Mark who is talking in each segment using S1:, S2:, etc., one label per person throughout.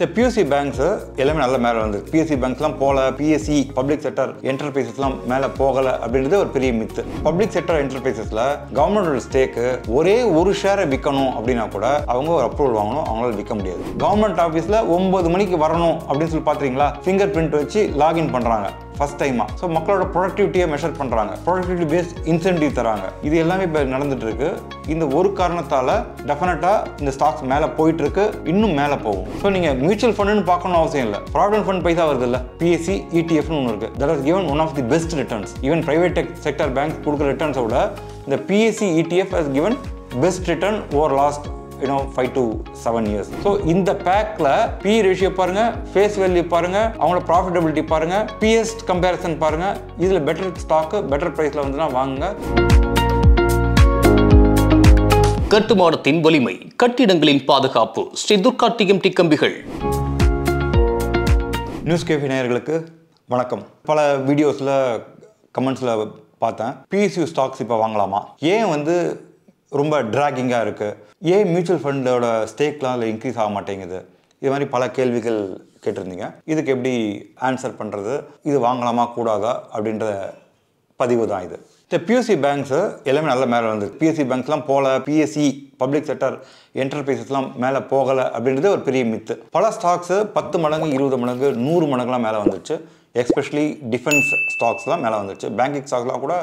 S1: The PSU banks எல்லாமே நல்ல மேலே வந்து PSU banksலாம் போல PSE பப்ளிக் செக்டர் என்டர்பிரைசஸ்லாம் மேலே போகலை அப்படின்றது ஒரு பெரிய மித்து. பப்ளிக் செக்டர் என்டர்பிரைசஸில் கவர்மெண்டோட ஸ்டேக்கு ஒரே ஒரு ஷேரை விற்கணும் அப்படின்னா கூட அவங்க ஒரு அப்ரூவல் வாங்கணும், அவங்களால விற்க முடியாது. கவர்மெண்ட் ஆஃபீஸில் 9 மணிக்கு வரணும் அப்படின்னு சொல்லி பார்த்துறீங்களா, ஃபிங்கர் பிரிண்ட் வச்சு லாகின் பண்ணுறாங்க ஃபர்ஸ்ட் டைமா. ஸோ மக்களோட ப்ரொடக்டிவிட்டியை மெஷர் பண்ணுறாங்க, ப்ரொடக்டிவிட்டி பேஸ்ட் இன்சென்டிவ் தராங்க. இது எல்லாமே இப்போ நடந்துட்டு இருக்கு. இந்த ஒரு காரணத்தால் டெஃபினட்டாக இந்த ஸ்டாக்ஸ் மேலே போயிட்டு இருக்கு, இன்னும் மேலே போகும். ஸோ நீங்கள் மியூச்சுவல் ஃபண்டுன்னு பார்க்கணும் அவசியம் இல்லை. ப்ராவிடென்ட் ஃபண்ட் பைசா வருது இல்லை, PSE ETF ஒன்று இருக்கு. That is given one of the best returns. Even private sector bank கொடுக்குற ரிட்டர்ன்ஸை விட இந்த PSE ETF has given best return over last 5 to 7 years. So இந்த பேக்ல P ரேஷியோ பாருங்க, ஃபேஸ் வேல்யூ பாருங்க, அவங்களோட ப்ராஃபிட்டபிலிட்டி பாருங்க, PS கம்பேரிசன் பாருங்க. இதுல பெட்டர் ஸ்டாக் பெட்டர் பிரைஸ்ல வந்துனா வாங்குங்க.
S2: கட்டுமானத்தின் வலிமை, கட்டிடங்களின் பாதுகாப்பு, ஸ்ரீ துர்கா TMT கம்பிகள்.
S1: நியூஸ் கேஃபே நேயர்களுக்கு வணக்கம். பல வீடியோஸ்ல கமெண்ட்ஸ்ல பார்த்தேன், PSU ஸ்டாக்ஸ் இப்போ வாங்கலாமா, ஏன் ரொம்ப ட்ராகிங்காக இருக்குது, ஏன் மியூச்சுவல் ஃபண்டோட ஸ்டேக்லாம் அதில் இன்க்ரீஸ் ஆக மாட்டேங்குது, இது மாதிரி பல கேள்விகள் கேட்டிருந்தீங்க. இதுக்கு எப்படி ஆன்சர் பண்ணுறது, இது வாங்கலாமா கூடாதா அப்படின்ற பதிவு தான் இது. இந்த PSU பேங்க்ஸு எல்லாமே நல்ல மேலே வந்து PSU பேங்க்ஸ்லாம் போல, PSE பப்ளிக் செக்டர் என்டர்பிரைசஸ்லாம் மேலே போகலை அப்படின்றது ஒரு பெரிய மித்து. பல ஸ்டாக்ஸு 10 மடங்கு 20 மடங்கு 100 மடங்குலாம் மேலே வந்துடுச்சு. எஸ்பெஷலி டிஃபென்ஸ் ஸ்டாக்ஸ்லாம் மேலே வந்துடுச்சு. பேங்கிங் ஸ்டாக்ஸ்லாம் கூட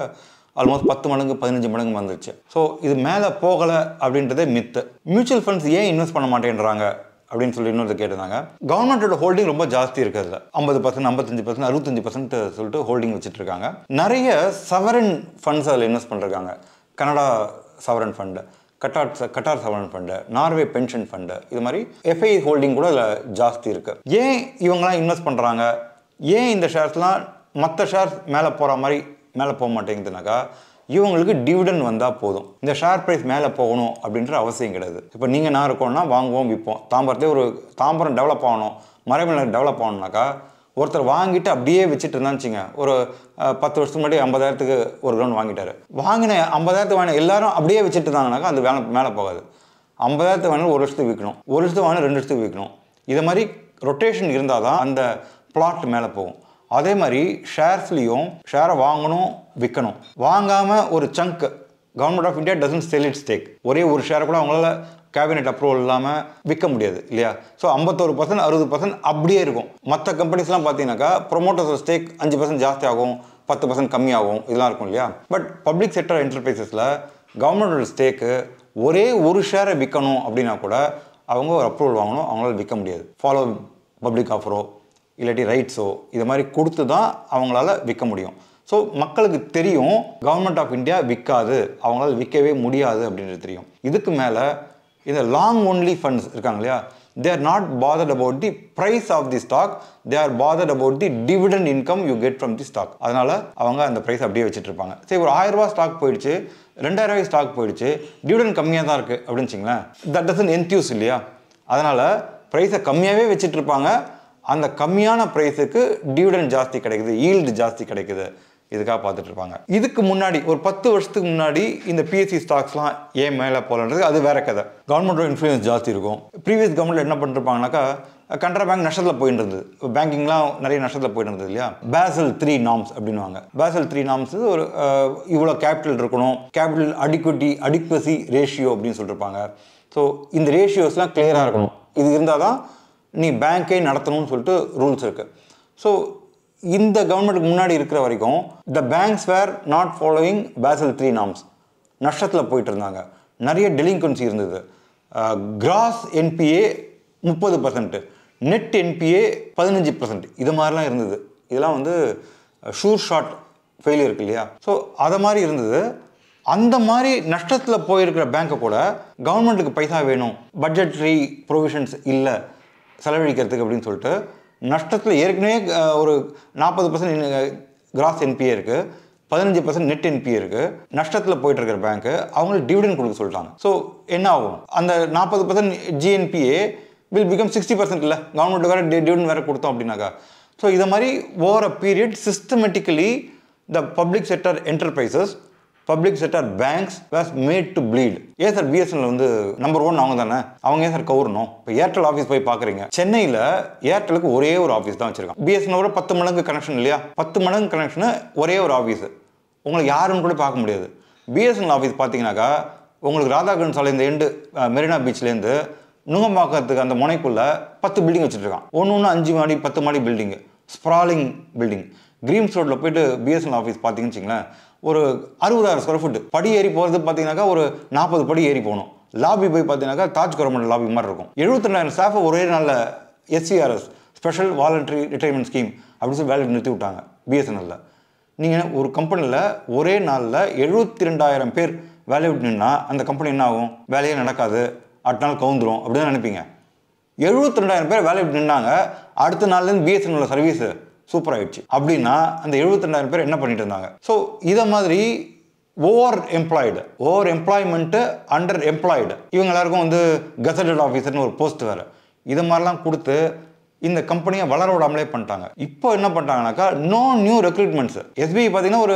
S1: ஆல்மோஸ்ட் 10 மடங்கு 15 மடங்கு வந்துருச்சு. ஸோ இது மேலே போகலை அப்படின்றதே மித்து. மியூச்சுவல் ஃபண்ட்ஸ் ஏன் இன்வெஸ்ட் பண்ண மாட்டேன்றாங்க அப்படின்னு சொல்லி இன்னொரு கேட்டிருந்தாங்க. கவர்மெண்ட்டோட ஹோல்டிங் ரொம்ப ஜாஸ்தி இருக்கிறதுல 50%, 55%, 65% சொல்லிட்டு ஹோல்டிங் வச்சுட்டு இருக்காங்க. நிறைய சவரன் ஃபண்ட்ஸ் அதில் இன்வெஸ்ட் பண்ணிருக்காங்க. கனடா சவரன் ஃபண்டு, கட்டார் சவரன் ஃபண்டு, நார்வே பென்ஷன் ஃபண்டு, இது மாதிரி FI ஹோல்டிங் கூட அதில் ஜாஸ்தி இருக்குது. ஏன் இவங்கெல்லாம் இன்வெஸ்ட் பண்ணுறாங்க, ஏன் இந்த ஷேர்ஸ்லாம் மற்ற ஷேர்ஸ் மேலே போகிற மாதிரி மேலே போக மாட்டேங்குதுனாக்கா, இவங்களுக்கு டிவிடெண்ட் வந்தால் போதும். இந்த ஷேர் ப்ரைஸ் மேலே போகணும் அப்படின்ற அவசியம் கிடையாது. இப்போ நீங்கள் நான் இருக்கோம்னா வாங்குவோம் விற்போம். தாம்பரத்தே ஒரு தாம்பரம் டெவலப் ஆகணும், மறைமலை டெவலப் ஆகணும்னாக்கா ஒருத்தர் வாங்கிட்டு அப்படியே வச்சுட்டு இருந்தாச்சுங்க. ஒரு 10 வருஷத்துக்கு முன்னாடி 50,000க்கு ஒரு கிரவுண்ட் வாங்கிட்டாரு. வாங்கின 50,000 வாங்கின எல்லாரும் அப்படியே வச்சுட்டு இருந்தாங்கனாக்கா அது மேலே போகாது. 50,000 வாங்கினா 1 வருஷத்துக்கு விற்கணும், 1 வருஷத்துக்கு வாங்கினா 2 வருஷத்துக்கு விற்கணும். இதை மாதிரி ரொட்டேஷன் இருந்தால் தான் அந்த பிளாட் மேலே போகும். அதே மாதிரி ஷேர்ஸ்லையும் ஷேரை வாங்கணும் விற்கணும். வாங்காமல் ஒரு chunk government of India doesn't sell it stake. ஒரே ஒரு ஷேரை கூட அவங்களால கேபினெட் அப்ரூவல் இல்லாமல் விற்க முடியாது இல்லையா. ஸோ 51%, 60% அப்படியே இருக்கும். மற்ற கம்பெனிஸ்லாம் பார்த்தீங்கன்னாக்கா ப்ரொமோட்டர்ஸ் ஸ்டேக் 5% ஜாஸ்தி ஆகும், 10% கம்மியாகும், இதெல்லாம் இருக்கும் இல்லையா. பட் பப்ளிக் செக்டர் என்டர்பிரைசஸில் கவர்மெண்டோட ஸ்டேக்கு ஒரே ஒரு ஷேரை விற்கணும் அப்படின்னா கூட அவங்க ஒரு அப்ரூவல் வாங்கணும், அவங்களால விற்க முடியாது. ஃபாலோ பப்ளிக் ஆஃபரோ இல்லாட்டி ரைட்ஸோ இது மாதிரி கொடுத்து தான் அவங்களால விற்க முடியும். ஸோ மக்களுக்கு தெரியும் கவர்மெண்ட் ஆஃப் இந்தியா விற்காது, அவங்களால விற்கவே முடியாது அப்படின்றது தெரியும். இதுக்கு மேலே இந்த லாங் ஒன்லி ஃபண்ட்ஸ் இருக்காங்க இல்லையா, they are not bothered about the price of the stock, they are bothered about the dividend income you get from the stock. அதனால அவங்க அந்த ப்ரைஸ் அப்படியே வச்சுட்டு இருப்பாங்க. சரி, ஒரு 1000 ரூபா ஸ்டாக் போயிடுச்சு, 2000 ரூபாய் ஸ்டாக் போயிடுச்சு, டிவிடெண்ட் கம்மியாக தான் இருக்குது அப்படின்னு வச்சிங்களேன், தட் டசன்ட் என்த்யூஸ் இல்லையா. அதனால் ப்ரைஸை கம்மியாகவே வச்சுட்டு இருப்பாங்க. அந்த கம்மியான ப்ரைஸுக்கு டிவிடெண்ட் ஜாஸ்தி கிடைக்குது, ஈல்டு ஜாஸ்தி கிடைக்குது, இதுக்காக பார்த்துட்டு இருப்பாங்க. இதுக்கு முன்னாடி ஒரு 10 வருஷத்துக்கு முன்னாடி இந்த PSE ஸ்டாக்ஸ்லாம் ஏன் மேலே போகலன்றது அது வேற கதை. கவர்மெண்டோட இன்ஃப்ளூயன்ஸ் ஜாஸ்தி இருக்கும். ப்ரீவியஸ் கவர்மெண்ட் என்ன பண்ணிருப்பாங்கனாக்கா, கனரா பேங்க் நஷ்டத்தில் போயிட்டு இருந்தது, பேங்கிங்லாம் நிறைய நஷ்டத்தில் போயிட்டு இருந்தது இல்லையா. Basel III நார்ம்ஸ் அப்படின்வாங்க. Basel III நார்ம்ஸ் ஒரு இவ்வளோ கேபிட்டல் இருக்கணும், கேபிட்டல் அடிக்வசி ரேஷியோ அப்படின்னு சொல்லியிருப்பாங்க. ஸோ இந்த ரேஷியோஸ்லாம் கிளியராக இருக்கணும். இது இருந்தால் தான் நீ பேங்க்கே நடத்தணும்னு சொல்லிட்டு ரூல்ஸ் இருக்குது. ஸோ இந்த கவர்மெண்ட்டுக்கு முன்னாடி இருக்கிற வரைக்கும் the banks where not following Basel III norms. நஷ்டத்தில் போயிட்டு இருந்தாங்க, நிறைய டெலிங்கன்சி இருந்தது. கிராஸ் NPA 30%, நெட் NPA 15%, இது மாதிரிலாம் இருந்தது. இதெல்லாம் ஷூர் ஷாட் ஃபெயிலியர் இருக்கு இல்லையா. ஸோ அதை மாதிரி இருந்தது. அந்த மாதிரி நஷ்டத்தில் போயிருக்கிற பேங்க்கை கூட கவர்மெண்ட்டுக்கு பைசா வேணும், பட்ஜெட்ரி ப்ரொவிஷன்ஸ் இல்லை செலவழிக்கிறதுக்கு அப்படின்னு சொல்லிட்டு நஷ்டத்தில் ஏற்கனவே ஒரு 40% கிராஸ் NPA இருக்குது, 15% நெட் NPA இருக்குது, நஷ்டத்தில் போயிட்டு இருக்கிற பேங்க்கு அவங்களுக்கு டிவிடெண்ட் கொடுக்க சொல்லிட்டாங்க. ஸோ என்ன ஆகும், அந்த 40% GNPA வில் பிகம் 60% இல்லை, கவர்மெண்ட் வேறு டிவிடெண்ட் வேறு கொடுத்தோம் அப்படின்னாக்கா. ஸோ இதை மாதிரி over a period systematically the public sector enterprises public sector banks was made to bleed. ஏன் சார் பிஎஸ்என்எல் வந்து நம்பர் 1 அவங்க தானே, அவங்க ஏன் சார் கவரணும்? இப்போ ஏர்டெல் ஆஃபீஸ் போய் பார்க்குறீங்க, சென்னையில் ஏர்டெலுக்கு ஒரே ஒரு ஆஃபீஸ் தான் வச்சிருக்காங்க. பிஎஸ்என்எல் 10 மடங்கு கனெக்ஷன் இல்லையா, 10 மடங்கு கனெக்ஷனு ஒரே ஒரு ஆஃபீஸ், உங்களுக்கு யாருன்னு கூட பார்க்க முடியாது. பிஎஸ்என்எல் ஆஃபீஸ் பார்த்தீங்கன்னாக்கா உங்களுக்கு ராதாகிருஷ்ணன் சாலை இந்த எண்டு மெரினா பீச்லேருந்து நுங்கம்பாக்கத்துக்கு அந்த முனைக்குள்ளே 10 பில்டிங் வச்சுருக்கான். ஒன்று 5 மாடி 10 மாடி பில்டிங்கு, ஸ்ப்ராலிங் பில்டிங். கிரீம்ஸ் ரோட்டில் போயிட்டு பிஎஸ்என்எல் ஆஃபீஸ் பார்த்தீங்கன்னு வச்சுங்களேன், ஒரு 60,000 ஸ்கொயர் ஃபுட். படி ஏறி போகிறது பார்த்தீங்கன்னாக்கா ஒரு 40 படி ஏறி போகணும். லாபி போய் பார்த்தீங்கன்னாக்கா தாஜ் கவர்மெண்ட் லாபி மாதிரி இருக்கும். 72,000 ஸ்டாஃபை ஒரே நாளில் எஸ்சிஆர்எஸ் ஸ்பெஷல் வாலண்டரி ரிட்டைர்மெண்ட் ஸ்கீம் அப்படின்னு சொல்லி வேலையை நிறுத்தி விட்டாங்க பிஎஸ்என்எல்ல. நீங்கள் ஒரு கம்பெனியில் ஒரே நாளில் 72,000 பேர் வேலையை விட்டு நின்னா அந்த கம்பெனி என்ன ஆகும்? வேலையே நடக்காது, அடுத்த நாள் கவுந்துரும் அப்படின்னு நினைப்பீங்க. 72,000 பேர் வேலையை விட்டு நின்னாங்க, அடுத்த நாள்லேருந்து பிஎஸ்என்எல் சர்வீஸ் சூப்பர் ஆயிடுச்சு. அப்படின்னா அந்த 72,000 பேர் என்ன பண்ணிட்டு இருந்தாங்க? ஸோ இதை மாதிரி ஓவர் எம்ப்ளாய்மெண்ட்டு, அண்டர் எம்ப்ளாய்டு, இவங்க எல்லாருக்கும் வந்து கெசட்டட் ஆஃபீஸர்னு ஒரு போஸ்ட் வேறு, இது மாதிரிலாம் கொடுத்து இந்த கம்பெனியை வளர விடாமலே பண்ணிட்டாங்க. இப்போ என்ன பண்ணிட்டாங்கனாக்கா நோ நியூ ரெக்ரூட்மெண்ட்ஸ். எஸ்பிஐ பார்த்தீங்கன்னா ஒரு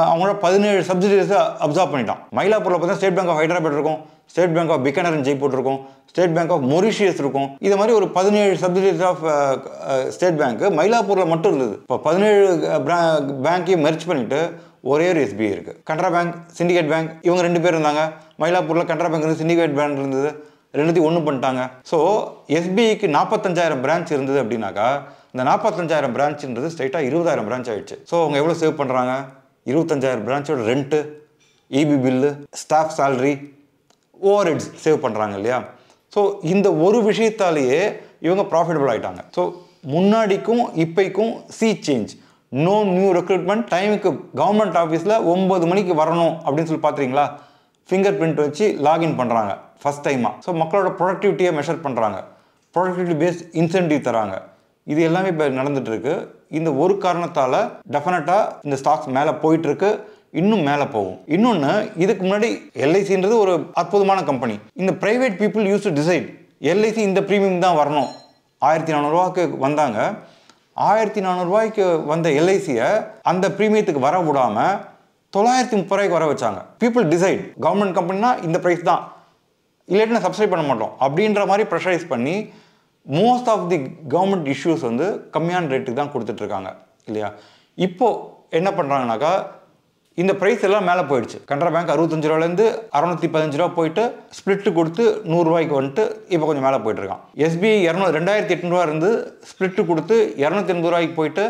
S1: அவங்களோட 17 சப்சிடியரிஸை அப்சர்வ் பண்ணிட்டான். மயிலாப்பூரில் பார்த்தீங்கன்னா ஸ்டேட் பேங்க் ஆஃப் ஹைதராபாத் இருக்கும், state bank of Bikaner and Jaipur இருக்கும், ஸ்டேட் பேங்க் ஆஃப் மொரிஷியஸ் இருக்கும். இது மாதிரி ஒரு 17 சப்சிடியரிஸ் ஆஃப் ஸ்டேட் பேங்க் மயிலாப்பூரில் மட்டும் இருந்தது. இப்போ 17 பேங்க்கையும் மெர்ஜ் பண்ணிட்டு ஒரே ஒரு எஸ்பிஐ இருக்குது. கனரா பேங்க், சிண்டிகேட் பேங்க், இவங்க 2 பேர் இருந்தாங்க. மயிலாப்பூரில் கனரா பேங்க் இருந்து, சிண்டிகேட் பேங்க் இருந்தது, 2த்தையும் ஒன்று பண்ணிட்டாங்க. ஸோ எஸ்பிஐக்கு 45,000 பிரான்ச் இருந்தது அப்படின்னாக்கா இந்த 45,000 பிரான்ச்ன்றது ஸ்ட்ரைட்டாக 20,000 பிரான்ச் ஆயிடுச்சு. ஸோ அவங்க எவ்வளோ சேவ் பண்ணுறாங்க? 25,000 பிரான்ச்சோட rent, EB bill, staff salary, overheads save பண்ணுறாங்க இல்லையா? ஸோ இந்த ஒரு விஷயத்தாலேயே இவங்க ப்ராஃபிட்டபிள் ஆகிட்டாங்க. ஸோ முன்னாடிக்கும் இப்போக்கும் சேஞ்ச். No new recruitment. டைமுக்கு கவர்மெண்ட் ஆஃபீஸில் 9 மணிக்கு வரணும் அப்படின்னு சொல்லி பார்த்துறீங்களா, ஃபிங்கர் பிரிண்ட் வச்சு லாகின் பண்ணுறாங்க ஃபஸ்ட் டைமாக. ஸோ மக்களோட ப்ரொடக்டிவிட்டியை மெஷர் பண்ணுறாங்க, ப்ரொடக்டிவிட்டி பேஸ்ட் இன்சென்டிவ் தராங்க. இது எல்லாமே இப்போ நடந்துகிட்ருக்கு. இந்த ஒரு காரணத்தால் டெஃபினட்டாக இந்த ஸ்டாக்ஸ் மேலே போயிட்டுருக்கு, இன்னும் மேலே போகும். இன்னொன்று, இதுக்கு முன்னாடி எல்ஐசின்றது ஒரு அற்புதமான கம்பெனி. இந்த private people use to decide LIC இந்த ப்ரீமியம் தான் வரணும். 1400 ரூபாய்க்கு வந்தாங்க. 1400 ரூபாய்க்கு வந்த எல்ஐசியை அந்த ப்ரீமியத்துக்கு வர விடாமல் 930 ரூபாய்க்கு வர வச்சாங்க. பீப்புள் டிசைட், கவர்மெண்ட் கம்பெனினா இந்த ப்ரைஸ் தான், இல்லாட்டி நான் சப்ஸ்கிரைப் பண்ண மாட்டோம் அப்படின்ற மாதிரி ப்ரெஷரைஸ் பண்ணி most of the government issues வந்து கம்மியான ரேட்டுக்கு தான் கொடுத்துட்ருக்காங்க இல்லையா? இப்போது என்ன பண்ணுறாங்கனாக்கா இந்த ப்ரைஸ் எல்லாம் மேலே போயிடுச்சு. கனரா பேங்க் 65 ரூபாலேருந்து 615 ரூபா போயிட்டு ஸ்பிளிட்டு கொடுத்து 100 ரூபாய்க்கு வந்துட்டு இப்போ கொஞ்சம் மேலே போயிட்டுருக்கான். எஸ்பிஐ 2,800 ரூபா இருந்து ஸ்பிளிட்டு கொடுத்து 280 ரூபாய்க்கு போயிட்டு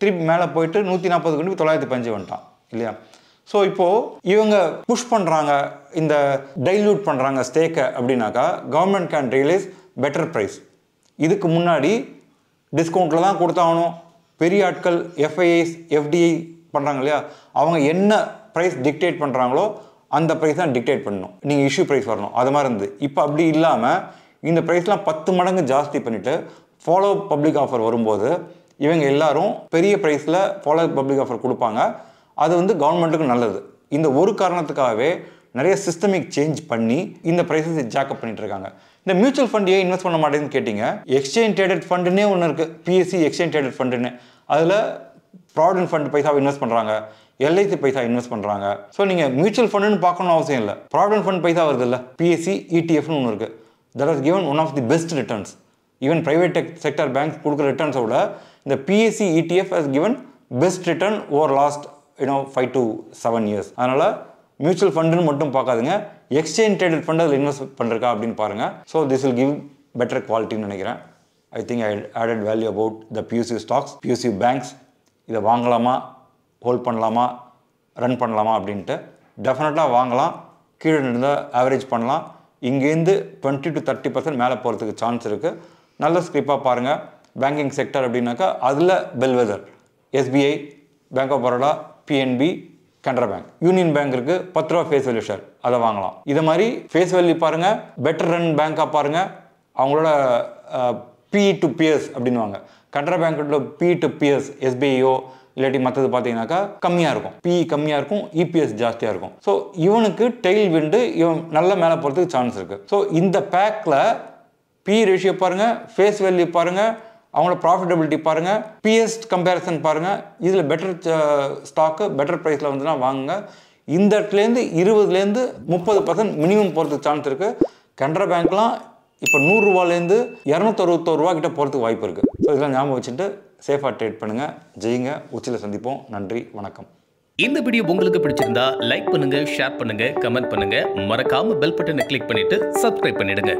S1: திருப்பி மேலே போயிட்டு 140 கொண்டு 915 வந்துட்டான் இல்லையா? ஸோ இப்போது இவங்க புஷ் பண்ணுறாங்க, இந்த டைல்யூட் பண்ணுறாங்க ஸ்டேக்கை அப்படின்னாக்கா government can realise better price. இதுக்கு முன்னாடி டிஸ்கவுண்ட்டில் தான் கொடுத்தாகணும். பெரிய ஆட்கள் எஃப்ஐஐஸ், எஃப்டிஐ பண்ணுறாங்க இல்லையா, அவங்க என்ன ப்ரைஸ் டிக்டேட் பண்ணுறாங்களோ அந்த ப்ரைஸ் தான் டிக்டேட் பண்ணணும், நீங்கள் இஷ்யூ ப்ரைஸ் வரணும், அது மாதிரி இருந்தது. இப்போ அப்படி இல்லாமல் இந்த ப்ரைஸ்லாம் 10 மடங்கு ஜாஸ்தி பண்ணிவிட்டு ஃபாலோ பப்ளிக் ஆஃபர் வரும்போது இவங்க எல்லாரும் பெரிய ப்ரைஸில் ஃபாலோ பப்ளிக் ஆஃபர் கொடுப்பாங்க. அது வந்து கவர்மெண்ட்டுக்கு நல்லது. இந்த ஒரு காரணத்துக்காகவே நிறைய சிஸ்டமிக் சேஞ்ச் பண்ணி இந்த ப்ரைஸஸ் ஜாக்கப் பண்ணிட்டு இருக்காங்க. இந்த மியூச்சுவல் ஃபண்ட் ஏன் இன்வெஸ்ட் பண்ண மாட்டேங்குன்னு கேட்டிங்க, எக்ஸ்சேஞ்ச் ட்ரேடட் ஃபண்டுன்னே ஒன்று இருக்குது, பிஎஸ்சி எக்ஸ்சேஞ்ச் ட்ரேடட் ஃபண்டுன்னு. அதில் ப்ராவிடென்ட் ஃபண்ட் பைசாவை இன்வெஸ்ட் பண்ணுறாங்க, எல்ஐசி பைசா இன்வெஸ்ட் பண்ணுறாங்க. ஸோ நீங்கள் மியூச்சுவல் ஃபண்டுன்னு பார்க்கணும் அவசியம் இல்லை. ப்ராவிடென்ட் ஃபண்ட் பைசா வருது இல்லை, பிஎஸ்சி இடிஎஃப்னு ஒன்று இருக்குது. That has given one of the best returns. Even private sector banks கொடுக்குற ரிட்டர்ன்ஸை விட இந்த PSC ETF has given best return over last 5 to 7 years. அதனால் மியூச்சுவல் ஃபண்டுன்னு மட்டும் பார்க்காதுங்க, எக்ஸ்சேஞ்ச் ட்ரேடட் ஃபண்ட் அதில் இன்வெஸ்ட் பண்ணுறக்கா அப்படின்னு பாருங்கள். So this will give better குவாலிட்டின்னு நினைக்கிறேன். I think I added value about the PSU stocks, PSU banks. இதை வாங்கலாமா, ஹோல்ட் பண்ணலாமா, ரன் பண்ணலாமா அப்படின்ட்டு. டெஃபினட்டாக வாங்கலாம், கீழே இருந்தால் ஆவரேஜ் பண்ணலாம். இங்கேருந்து 20 to 30% மேலே போகிறதுக்கு சான்ஸ் இருக்குது. நல்ல ஸ்கிரிப்பாக பாருங்கள். பேங்கிங் செக்டர் அப்படின்னாக்கா அதில் bellwether, SBI, bank of Baroda, PNB, Canara bank, union bank இருக்குது. 10 ரூபா ஃபேஸ் வேல்யூ ஷேர், அதை வாங்கலாம். இதை மாதிரி ஃபேஸ் வேல்யூ பாருங்கள், பெட்டர் ரன் பேங்காக பாருங்கள். அவங்களோட பிஇ டு பிஎஸ் அப்படின்வாங்க. கனரா பேங்க்கோட பிஇ டு பிஎஸ் எஸ்பிஐயோ இல்லாட்டி மற்றது பார்த்தீங்கன்னாக்கா கம்மியாக இருக்கும், பிஇ கம்மியாக இருக்கும், இபிஎஸ் ஜாஸ்தியாக இருக்கும். ஸோ இவனுக்கு டெய்ல் விண்டு, இவன் நல்ல மேலே போகிறதுக்கு சான்ஸ் இருக்குது. ஸோ இந்த பேக்கில் பிஇ ரேஷியோ பாருங்கள், ஃபேஸ் வேல்யூ பாருங்கள், அவங்களோட ப்ராஃபிட்டபிலிட்டி பாருங்கள், பிஎஸ் கம்பேரிசன் பாருங்கள். இதில் பெட்டர் ஸ்டாக்கு பெட்டர் ப்ரைஸில் வந்துன்னா வாங்குங்க. இந்த இடத்துலேருந்து 20லேருந்து 30% மினிமம் போகிறதுக்கு சான்ஸ் இருக்குது. கனரா பேங்க்லாம் இப்போ 100 ரூபாலேருந்து 261 ரூபா கிட்ட போகிறதுக்கு வாய்ப்பு இருக்குது. ஸோ இதெல்லாம் ஞாபகம் வச்சுட்டு சேஃபாக ட்ரேட் பண்ணுங்கள். ஜெயிங்க. உச்சியில் சந்திப்போம். நன்றி, வணக்கம்.
S2: இந்த வீடியோ உங்களுக்கு பிடிச்சிருந்தா லைக் பண்ணுங்க, ஷேர் பண்ணுங்க, கமெண்ட் பண்ணுங்க. மறக்காம பெல் பட்டனை கிளிக் பண்ணிட்டு சப்ஸ்கிரைப் பண்ணிடுங்க.